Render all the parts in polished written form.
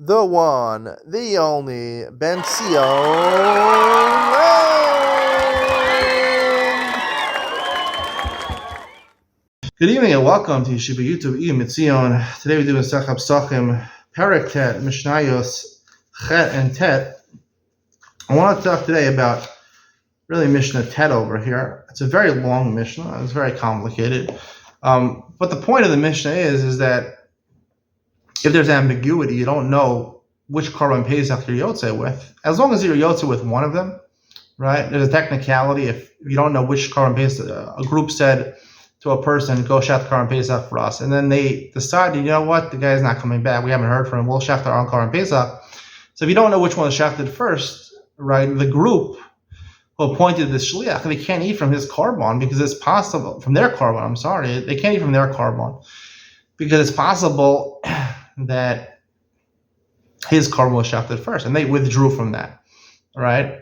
the one, the only, Ben Sion. Good evening and welcome to Yeshiva YouTube, Iyun Sion. Today we do Pesachim Pesachim, Perek Tet, Mishnayos, Chet and Tet. I want to talk today about really Mishnah Tet over here. It's a very long Mishnah. It's very complicated. But the point of the Mishnah is that if there's ambiguity, you don't know which Korban Pesach you're Yotzei with. As long as you're Yotzei with one of them, right? There's a technicality. If you don't know which Korban Pesach, a group said to a person, go shaft Korban Pesach for us. And then they decided, you know what, the guy's not coming back. We haven't heard from him. We'll shaft our own Korban Pesach. So if you don't know which one was shafted first, right, the group who appointed the shliach, they can't eat from his korban because it's possible, from their korban, I'm sorry, they can't eat from their korban because it's possible that his korban was shafted first, and they withdrew from that, right?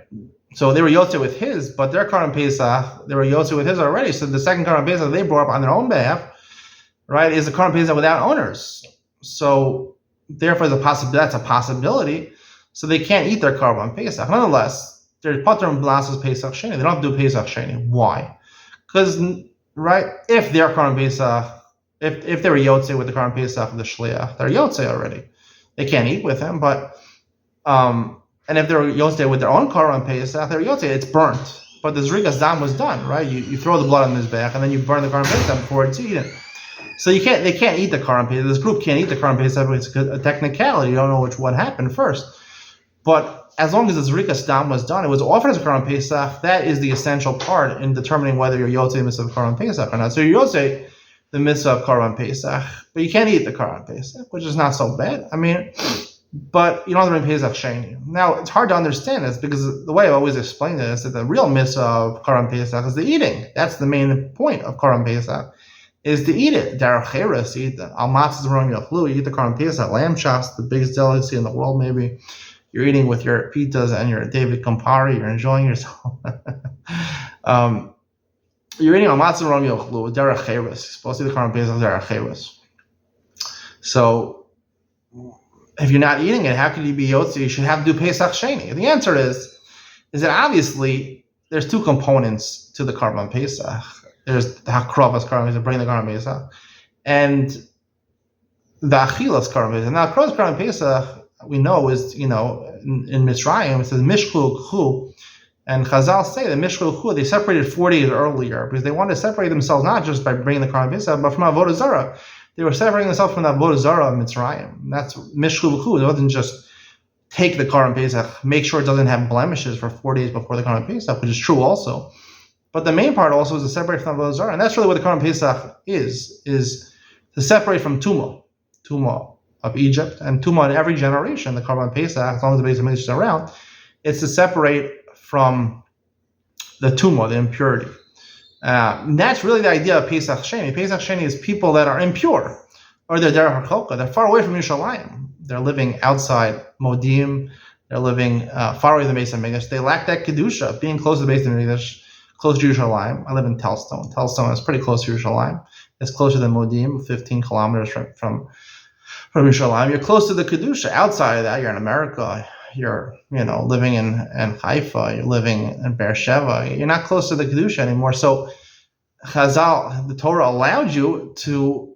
So they were yotzei with his, but their korban pesach, they were yotzei with his already, so the second korban pesach they brought up on their own behalf, right, is a korban pesach without owners. So therefore that's a possibility, so they can't eat their korban pesach. Nonetheless, they're patur and blasses Pesach Sheni. They don't have to do Pesach Sheni. Why? Because, right, if their Korban Pesach, if they were Yotzei with the Korban Pesach of the Shliach, they're Yotzei already. They can't eat with him, but, and if they're Yotzei with their own Korban Pesach, they're Yotzei, it's burnt. But the Zrikas Dam was done, right? You throw the blood on his back, and then you burn the Korban Pesach before it's eaten. So they can't eat the Korban Pesach. This group can't eat the Korban Pesach, but it's a technicality. You don't know what happened first. But as long as the Zrikas Dam was done, it was offered as a Korban Pesach. That is the essential part in determining whether you're Yotzei the mitzvah of Korban Pesach or not. So you're Yotzei the mitzvah of Korban Pesach, but you can't eat the Korban Pesach, which is not so bad. I mean, but you don't have to bring Pesach Sheni. Now, it's hard to understand this because the way I always explain it is that the real mitzvah of Korban Pesach is the eating. That's the main point of Korban Pesach, is to eat it. Derech Cheres, eat the al matzahs rom yochlu, eat the Korban Pesach, lamb chops, the biggest delicacy in the world maybe. You're eating with your pitas and your David Campari. You're enjoying yourself. You're eating a matzah rom yochlu, derech cheres. Supposed to be the Korban Pesach derech cheres. So, if you're not eating it, how could you be yotzei? You should have to do Pesach Sheni. The answer is that obviously there's two components to the Korban Pesach. There's the hakrovas Korban Pesach, bring the Korban Pesach, and the achilas Korban Pesach. Now, akrovas Korban Pesach, we know is, in Mitzrayim, it says Mishchu Khu, and Chazal say that Mishchu Khu, they separated 4 days earlier because they wanted to separate themselves not just by bringing the Korban Pesach, but from Avodah Zarah. They were separating themselves from the Avodah Zarah of Mitzrayim. That's Mishchu Khu. It wasn't just take the Korban Pesach, make sure it doesn't have blemishes for 4 days before the Korban Pesach, which is true also. But the main part also is to separate from Avodah Zarah, and that's really what the Korban Pesach is to separate from Tumah of Egypt, and Tumah in every generation, the Korban Pesach, as long as the Beis Hamikdash is around, it's to separate from the Tumah, the impurity. And that's really the idea of Pesach Sheni. Pesach Sheni is people that are impure, or they're derech hakoka, they're far away from Yerushalayim. They're living outside Modim, they're living far away from the Beis Hamikdash. They lack that Kedusha, being close to the Beis Hamikdash, close to Yerushalayim. I live in Telstone. Telstone is pretty close to Yerushalayim. It's closer than Modim, 15 kilometers from Yerushalayim. You're close to the Kedusha. Outside of that, you're in America. You're, living in Haifa. You're living in Beersheba. You're not close to the Kedusha anymore. So Chazal, the Torah allowed you to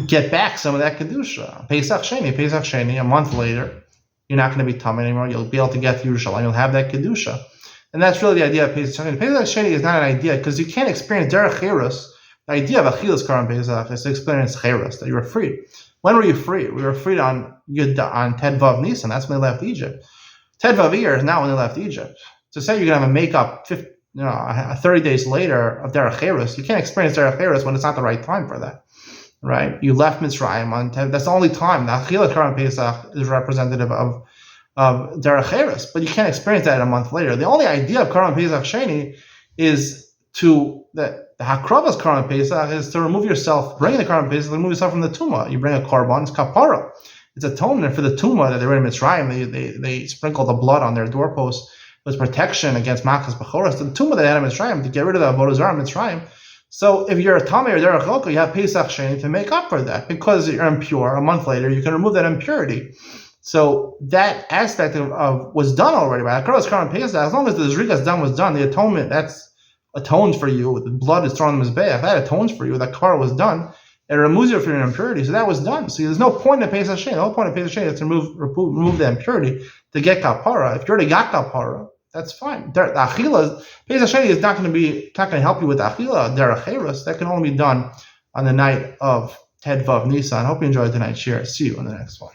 get back some of that Kedusha. Pesach Sheni, a month later, you're not going to be tummy anymore. You'll be able to get to Yerushalayim. You'll have that Kedusha. And that's really the idea of Pesach Sheni. Pesach Sheni is not an idea because you can't experience derech cheres. The idea of Achilas Korban Pesach is to experience Cheres, that you were free. When were you free? We were freed on Ted Vav Nisan. That's when they left Egypt. Ted Vav Iyar is not when they left Egypt. To say you're going to have a makeup 30 days later of Derech Cheres, you can't experience Derech Cheres when it's not the right time for that, right? You left Mitzrayim on Ted. That's the only time. The Achilas Korban Pesach is representative of Derech Cheres, but you can't experience that a month later. The only idea of Korban Pesach Sheni is the Hakravas Korban Pesach is to remove yourself, bringing the Korban Pesach, remove yourself from the Tumah. You bring a Korban, it's Kapara. It's atonement for the Tumah that they were in Mitzrayim. They sprinkled the blood on their doorposts. It was protection against Makas Bechoros. The Tumah they had in Mitzrayim, to get rid of the Avodah Zarah in Mitzrayim, So if you're a Tamei or Derech Chilka, you have Pesach Sheni to make up for that. Because you're impure, a month later, you can remove that impurity. So that aspect of was done already, right? As long as the Zrikas done was done, the atonement, that's atoned for you. The blood is thrown on the Mizbeach. That atones for you. That Kapara was done. It removes you from your impurity. So that was done. So there's no point in Pesach Sheni. The whole point of Pesach Sheni is to remove the impurity to get Kapara. If you already got Kapara, that's fine. The Achila, Pesach Sheni is not going to help you with Achila, Derech Cheres. That can only be done on the night of Ted Vav Nisan. I hope you enjoyed tonight's share. See you in the next one.